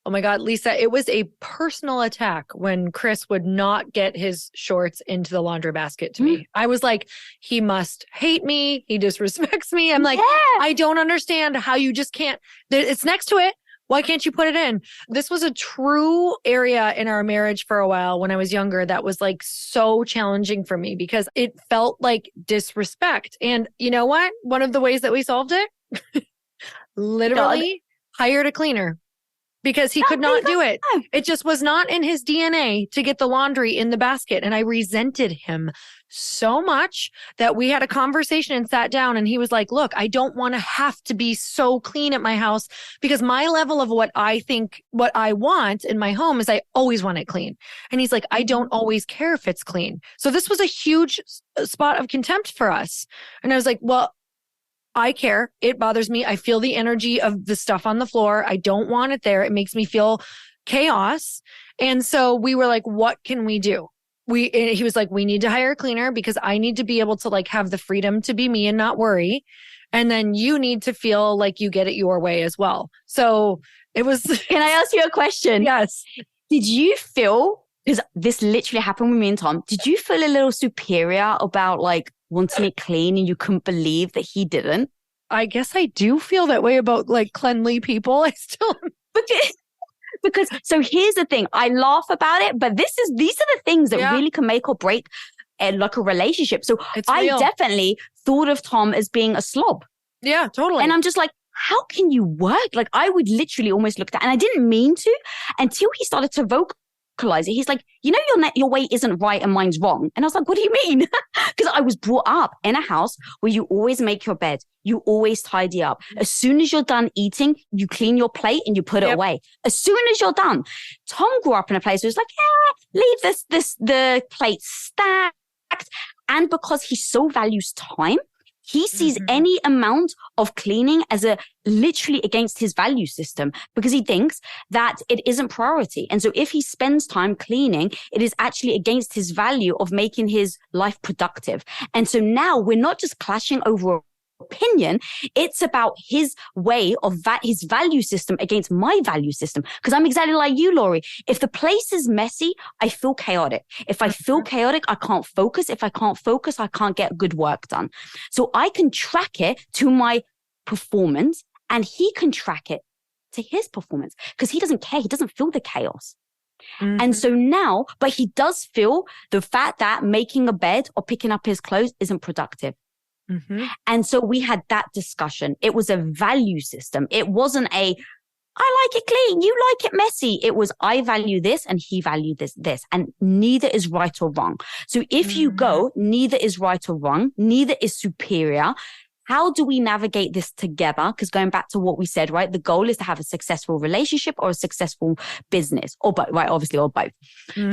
Oh my God, Lisa, it was a personal attack when Chris would not get his shorts into the laundry basket to me. I was like, he must hate me. He disrespects me. I'm like, I don't understand how you just can't. It's next to it. Why can't you put it in? This was a true area in our marriage for a while when I was younger that was like so challenging for me because it felt like disrespect. And you know what? One of the ways that we solved it, literally hired a cleaner. Because he could not do it. It just was not in his DNA to get the laundry in the basket. And I resented him so much that we had a conversation and sat down and he was like, look, I don't want to have to be so clean at my house because my level of what I want in my home is I always want it clean. And he's like, I don't always care if it's clean. So this was a huge spot of contempt for us. And I was like, well, I care. It bothers me. I feel the energy of the stuff on the floor. I don't want it there. It makes me feel chaos. And so we were like, what can we do? He was like, we need to hire a cleaner because I need to be able to like have the freedom to be me and not worry. And then you need to feel like you get it your way as well. So it was. Can I ask you a question? Yes. Did you feel, because this literally happened with me and Tom, did you feel a little superior about like wanting it clean and you couldn't believe that he didn't? I guess I do feel that way about like cleanly people. I still because so here's the thing. I laugh about it, but these are the things that really can make or break like a relationship. So I definitely thought of Tom as being a slob. Yeah, totally. And I'm just like, how can you work? Like I would literally almost look at, and I didn't mean to until he started to vocalize it. He's like, you know, your weight isn't right and mine's wrong. And I was like, what do you mean? Because I was brought up in a house where you always make your bed. You always tidy up. As soon as you're done eating, you clean your plate and you put it away. As soon as you're done. Tom grew up in a place where it's like, leave the plate stacked. And because he so values time, he sees any amount of cleaning as literally against his value system, because he thinks that it isn't priority. And so if he spends time cleaning, it is actually against his value of making his life productive. And so now we're not just clashing over opinion, it's about his way of his value system against my value system. Because I'm exactly like you, Laurie. If the place is messy, I feel chaotic. If I feel chaotic, I can't focus. If I can't focus, I can't get good work done. So I can track it to my performance, and he can track it to his performance because he doesn't care. He doesn't feel the chaos. And so now, but he does feel the fact that making a bed or picking up his clothes isn't productive. And so we had that discussion. It was a value system. It wasn't I like it clean, you like it messy. It was, I value this and he valued this. And neither is right or wrong. So if you go, neither is right or wrong, neither is superior. How do we navigate this together? Because going back to what we said, right? The goal is to have a successful relationship or a successful business, or both, right? Obviously, or both.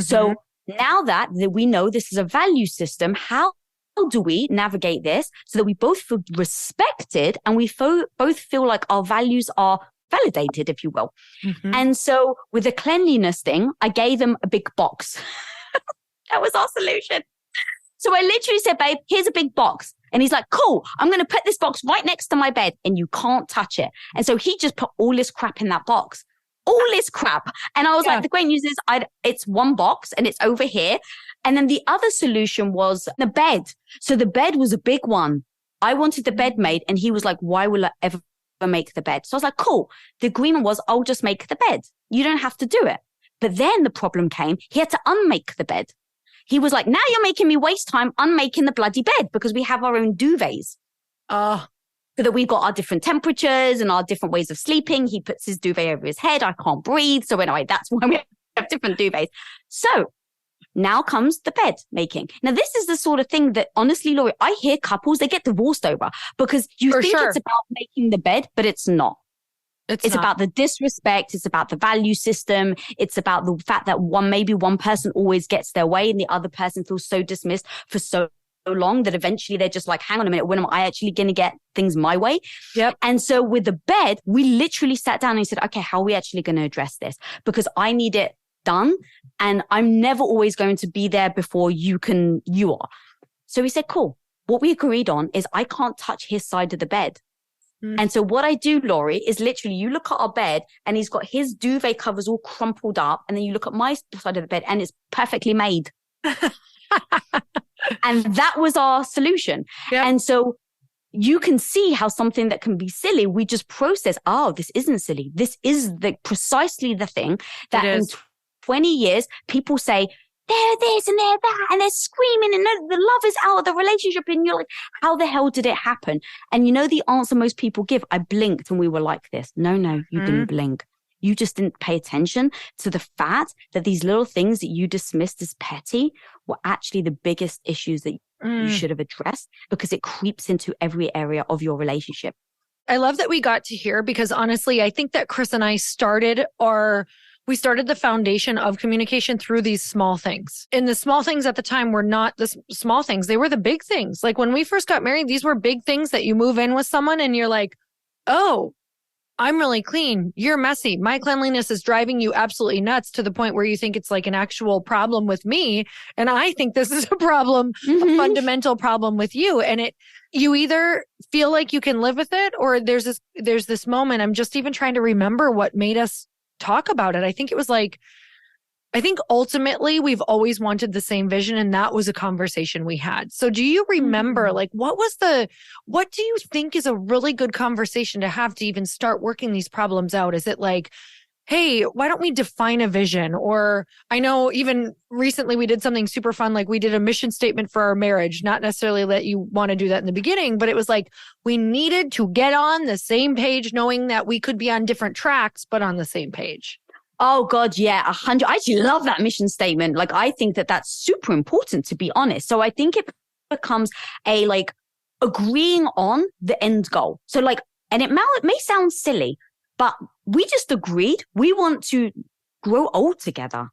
So now that we know this is a value system, how do we navigate this so that we both feel respected and we both feel like our values are validated, if you will? And so with the cleanliness thing, I gave him a big box. That was our solution. So I literally said, babe, here's a big box. And he's like, cool, I'm going to put this box right next to my bed and you can't touch it. And so he just put all this crap in that box. All this crap. And I was like, the great news is it's one box and it's over here. And then the other solution was the bed. So the bed was a big one. I wanted the bed made. And he was like, why will I ever make the bed? So I was like, cool. The agreement was, I'll just make the bed. You don't have to do it. But then the problem came. He had to unmake the bed. He was like, now you're making me waste time unmaking the bloody bed because we have our own duvets. So that we've got our different temperatures and our different ways of sleeping. He puts his duvet over his head. I can't breathe. So anyway, that's why we have different duvets. So now comes the bed making. Now, this is the sort of thing that honestly, Laurie, I hear couples, they get divorced over because you think it's about making the bed, but it's not. It's about the disrespect. It's about the value system. It's about the fact that maybe one person always gets their way and the other person feels so dismissed for so long that eventually they're just like, hang on a minute, when am I actually going to get things my way? And so with the bed, we literally sat down and said, okay, how are we actually going to address this? Because I need it done and I'm never always going to be there before you are. So we said, cool. What we agreed on is I can't touch his side of the bed. And so what I do, Laurie, is literally you look at our bed and he's got his duvet covers all crumpled up. And then you look at my side of the bed and it's perfectly made. And that was our solution. And so you can see how something that can be silly, we just process, this isn't silly. This is precisely the thing that in 20 years, people say, they're this and they're that, and they're screaming and the love is out of the relationship. And you're like, how the hell did it happen? And you know the answer most people give? I blinked and we were like this. No, you didn't blink. You just didn't pay attention to the fact that these little things that you dismissed as petty were actually the biggest issues that you should have addressed because it creeps into every area of your relationship. I love that we got to here because honestly, I think that Chris and I started the foundation of communication through these small things. And the small things at the time were not the small things. They were the big things. Like when we first got married, these were big things that you move in with someone and you're like, oh, I'm really clean. You're messy. My cleanliness is driving you absolutely nuts to the point where you think it's like an actual problem with me. And I think this is a problem, a fundamental problem with you. And you either feel like you can live with it or there's this moment. I'm just even trying to remember what made us talk about it. I think it was like, I think ultimately we've always wanted the same vision and that was a conversation we had. So do you remember like what do you think is a really good conversation to have to even start working these problems out? Is it like, hey, why don't we define a vision? Or I know even recently we did something super fun. Like we did a mission statement for our marriage, not necessarily that you want to do that in the beginning, but it was like, we needed to get on the same page, knowing that we could be on different tracks, but on the same page. Oh God, yeah, 100. I actually love that mission statement. Like, I think that that's super important, to be honest. So I think it becomes a like agreeing on the end goal. So like, and it may sound silly, but we just agreed we want to grow old together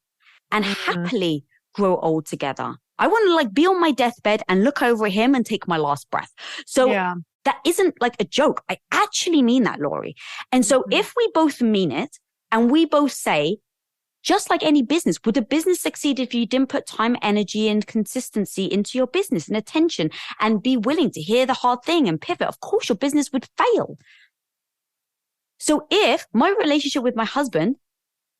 and happily grow old together. I want to like be on my deathbed and look over at him and take my last breath. So that isn't like a joke. I actually mean that, Laurie. And so if we both mean it and we both say, just like any business, would a business succeed if you didn't put time, energy, and consistency into your business and attention and be willing to hear the hard thing and pivot? Of course, your business would fail. So if my relationship with my husband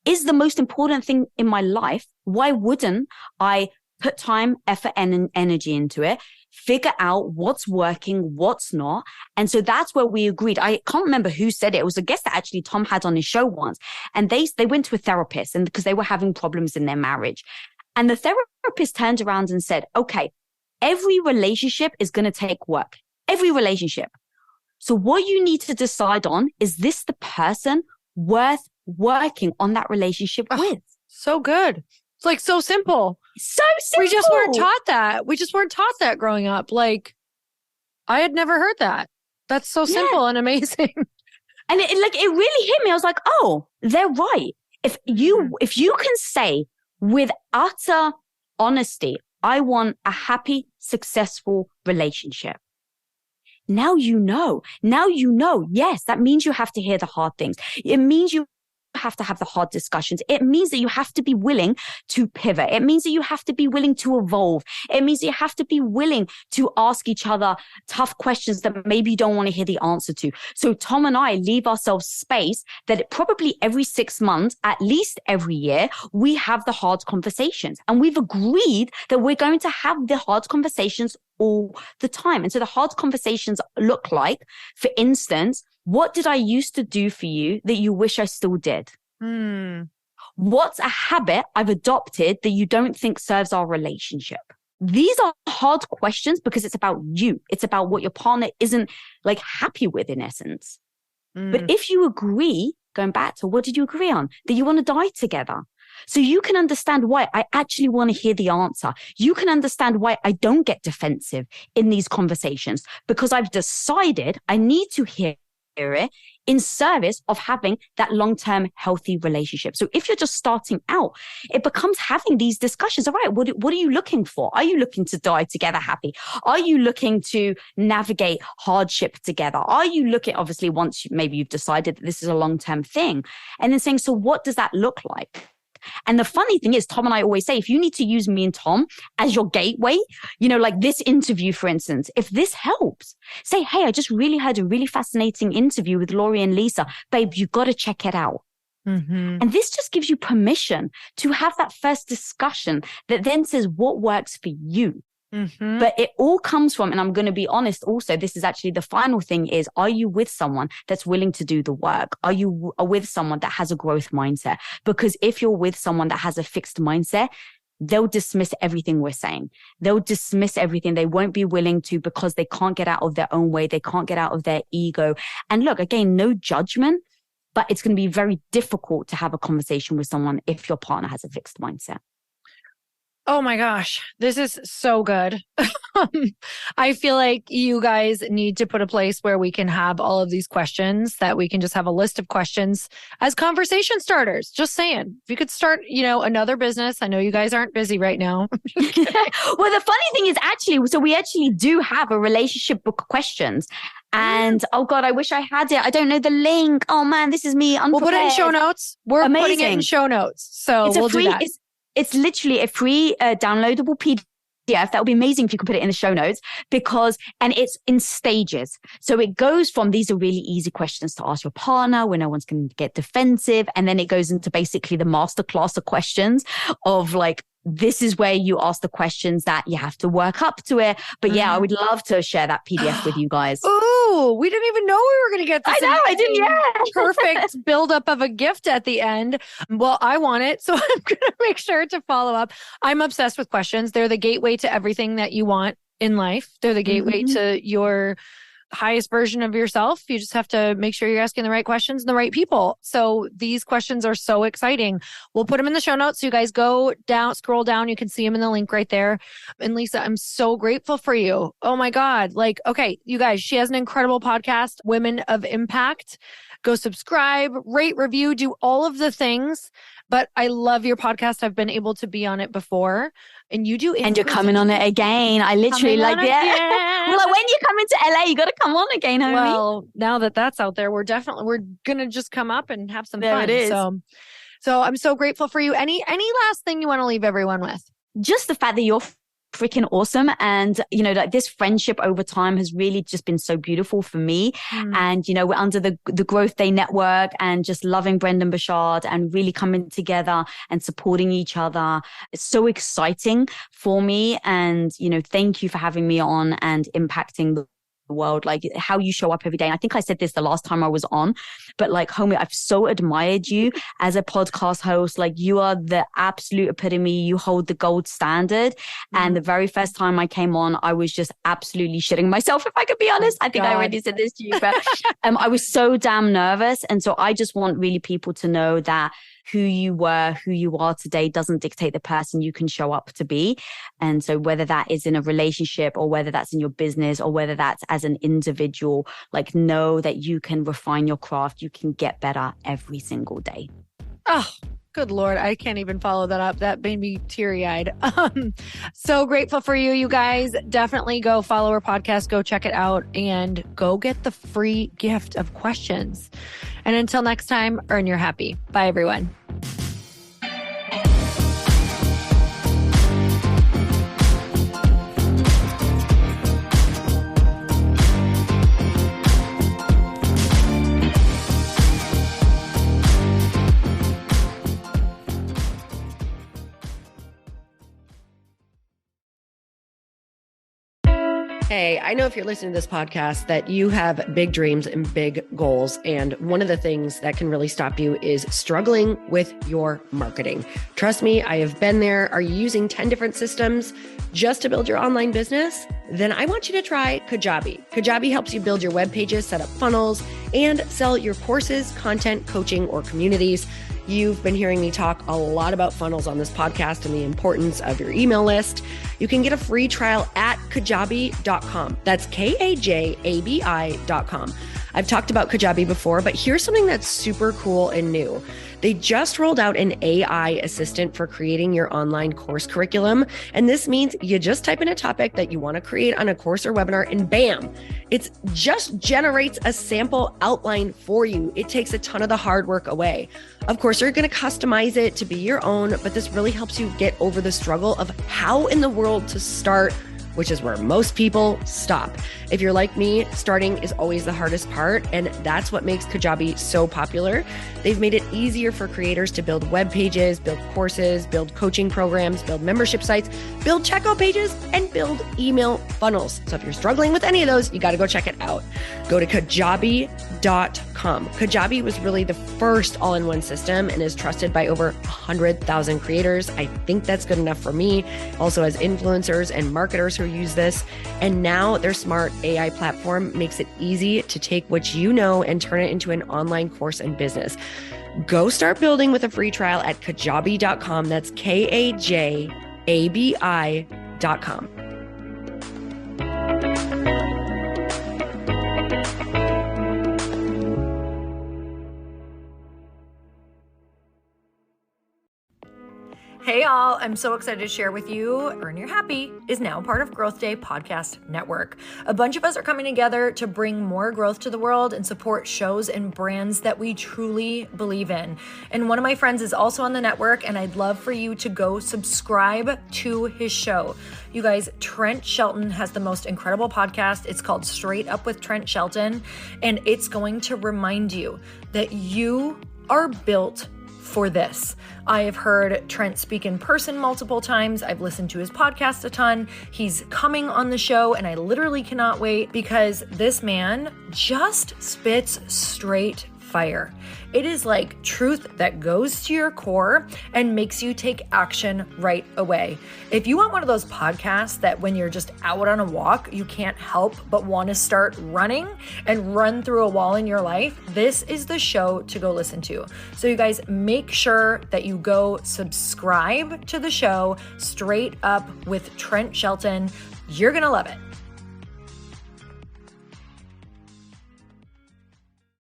is the most important thing in my life, why wouldn't I put time, effort, and energy into it, figure out what's working, what's not? And so that's where we agreed. I can't remember who said it. It was a guest that actually Tom had on his show once. And they went to a therapist and because they were having problems in their marriage. And the therapist turned around and said, okay, every relationship is going to take work. Every relationship. So what you need to decide on, is this the person worth working on that relationship with? So good. It's like so simple. So simple. We just weren't taught that. We just weren't taught that growing up. Like, I had never heard that. That's so simple and amazing. And it really hit me. I was like, oh, they're right. If you can say with utter honesty, I want a happy, successful relationship. Now you know. Yes, that means you have to hear the hard things. It means you have to have the hard discussions. It means that you have to be willing to pivot. It means that you have to be willing to evolve. It means that you have to be willing to ask each other tough questions that maybe you don't want to hear the answer to. So Tom and I leave ourselves space that probably every 6 months, at least every year, we have the hard conversations. And we've agreed that we're going to have the hard conversations all the time. And so the hard conversations look like, for instance, what did I used to do for you that you wish I still did? What's a habit I've adopted that you don't think serves our relationship? These are hard questions because it's about you. It's about what your partner isn't like happy with in essence. But if you agree, going back to what did you agree on? That you want to die together. So you can understand why I actually want to hear the answer. You can understand why I don't get defensive in these conversations because I've decided I need to hear it in service of having that long-term healthy relationship. So if you're just starting out, it becomes having these discussions. All right, what are you looking for? Are you looking to die together happy? Are you looking to navigate hardship together? Are you looking, obviously, once maybe you've decided that this is a long-term thing, and then saying, so what does that look like? And the funny thing is, Tom and I always say, if you need to use me and Tom as your gateway, like this interview, for instance, if this helps, say, hey, I just really heard a really fascinating interview with Laurie and Lisa. Babe, you got to check it out. And this just gives you permission to have that first discussion that then says what works for you. But it all comes from, and I'm going to be honest also, this is actually the final thing is, are you with someone that's willing to do the work? Are you with someone that has a growth mindset? Because if you're with someone that has a fixed mindset, they'll dismiss everything we're saying. They'll dismiss everything. They won't be willing to because they can't get out of their own way. They can't get out of their ego. And look, again, no judgment, but it's going to be very difficult to have a conversation with someone if your partner has a fixed mindset. Oh my gosh, this is so good. I feel like you guys need to put a place where we can have all of these questions, that we can just have a list of questions as conversation starters. Just saying, if you could start, another business. I know you guys aren't busy right now. Well, the funny thing is so we actually do have a relationship book of questions. And oh God, I wish I had it. I don't know the link. Oh man, this is me unprepared. We'll put it in show notes. We're putting it in show notes. So we'll do that. It's literally a free downloadable PDF. That would be amazing if you could put it in the show notes and it's in stages. So it goes from, these are really easy questions to ask your partner where no one's going to get defensive. And then it goes into basically the masterclass of questions of like, this is where you ask the questions that you have to work up to it. But yeah, I would love to share that PDF with you guys. Oh, we didn't even know we were going to get this. I know, I didn't. Yeah. Perfect buildup of a gift at the end. Well, I want it. So I'm going to make sure to follow up. I'm obsessed with questions. They're the gateway to everything that you want in life. They're the gateway to your highest version of yourself. You just have to make sure you're asking the right questions and the right people. So these questions are so exciting. We'll put them in the show notes. So you guys go down, scroll down. You can see them in the link right there. And Lisa, I'm so grateful for you. Oh my God. Like, okay, you guys, she has an incredible podcast, Women of Impact. Go subscribe, rate, review, do all of the things. But I love your podcast. I've been able to be on it before. And you do. And you're coming on it again. I literally like, yeah. Well, like, when you come into LA, you got to come on again, homie. Well, now that that's out there, we're going to just come up and have some fun. It is. So I'm so grateful for you. Any last thing you want to leave everyone with? Just the fact that you're freaking awesome. And, you know, like this friendship over time has really just been so beautiful for me. And, you know, we're under the Growth Day Network and just loving Brendan Burchard and really coming together and supporting each other. It's so exciting for me. And, you know, thank you for having me on and impacting the world, like how you show up every day. And I think I said this the last time I was on, but like, homie, I've so admired you as a podcast host. Like, you are the absolute epitome. You hold the gold standard. And the very first time I came on, I was just absolutely shitting myself, if I could be honest. I think I already said this to you, but I was so damn nervous. And so I just want really people to know that who you were, who you are today doesn't dictate the person you can show up to be. And so whether that is in a relationship or whether that's in your business or whether that's as an individual, like, know that you can refine your craft. You can get better every single day. Oh, good Lord. I can't even follow that up. That made me teary-eyed. So grateful for you, you guys. Definitely go follow her podcast, go check it out, and go get the free gift of questions. And until next time, earn your happy. Bye, everyone. Hey, I know if you're listening to this podcast that you have big dreams and big goals. And one of the things that can really stop you is struggling with your marketing. Trust me, I have been there. Are you using 10 different systems just to build your online business? Then I want you to try Kajabi. Kajabi helps you build your web pages, set up funnels, and sell your courses, content, coaching, or communities. You've been hearing me talk a lot about funnels on this podcast and the importance of your email list. You can get a free trial at kajabi.com. That's Kajabi.com. I've talked about Kajabi before, but here's something that's super cool and new. They just rolled out an AI assistant for creating your online course curriculum. And this means you just type in a topic that you want to create on a course or webinar, and bam, it just generates a sample outline for you. It takes a ton of the hard work away. Of course, you're going to customize it to be your own, but this really helps you get over the struggle of how in the world to start, which is where most people stop. If you're like me, starting is always the hardest part, and that's what makes Kajabi so popular. They've made it easier for creators to build web pages, build courses, build coaching programs, build membership sites, build checkout pages, and build email funnels. So if you're struggling with any of those, you got to go check it out. Go to Kajabi.com. Kajabi was really the first all-in-one system and is trusted by over 100,000 creators. I think that's good enough for me. Also has influencers and marketers who use this. And now their smart AI platform makes it easy to take what you know and turn it into an online course and business. Go start building with a free trial at Kajabi.com. That's Kajabi.com. Hey all, I'm so excited to share with you, Earn Your Happy is now part of Growth Day Podcast Network. A bunch of us are coming together to bring more growth to the world and support shows and brands that we truly believe in. And one of my friends is also on the network, and I'd love for you to go subscribe to his show. You guys, Trent Shelton has the most incredible podcast. It's called Straight Up with Trent Shelton, and it's going to remind you that you are built for this. I have heard Trent speak in person multiple times. I've listened to his podcast a ton. He's coming on the show, and I literally cannot wait because this man just spits straight fire. It is like truth that goes to your core and makes you take action right away. If you want one of those podcasts that when you're just out on a walk, you can't help but want to start running and run through a wall in your life, this is the show to go listen to. So you guys make sure that you go subscribe to the show, Straight Up with Trent Shelton. You're going to love it.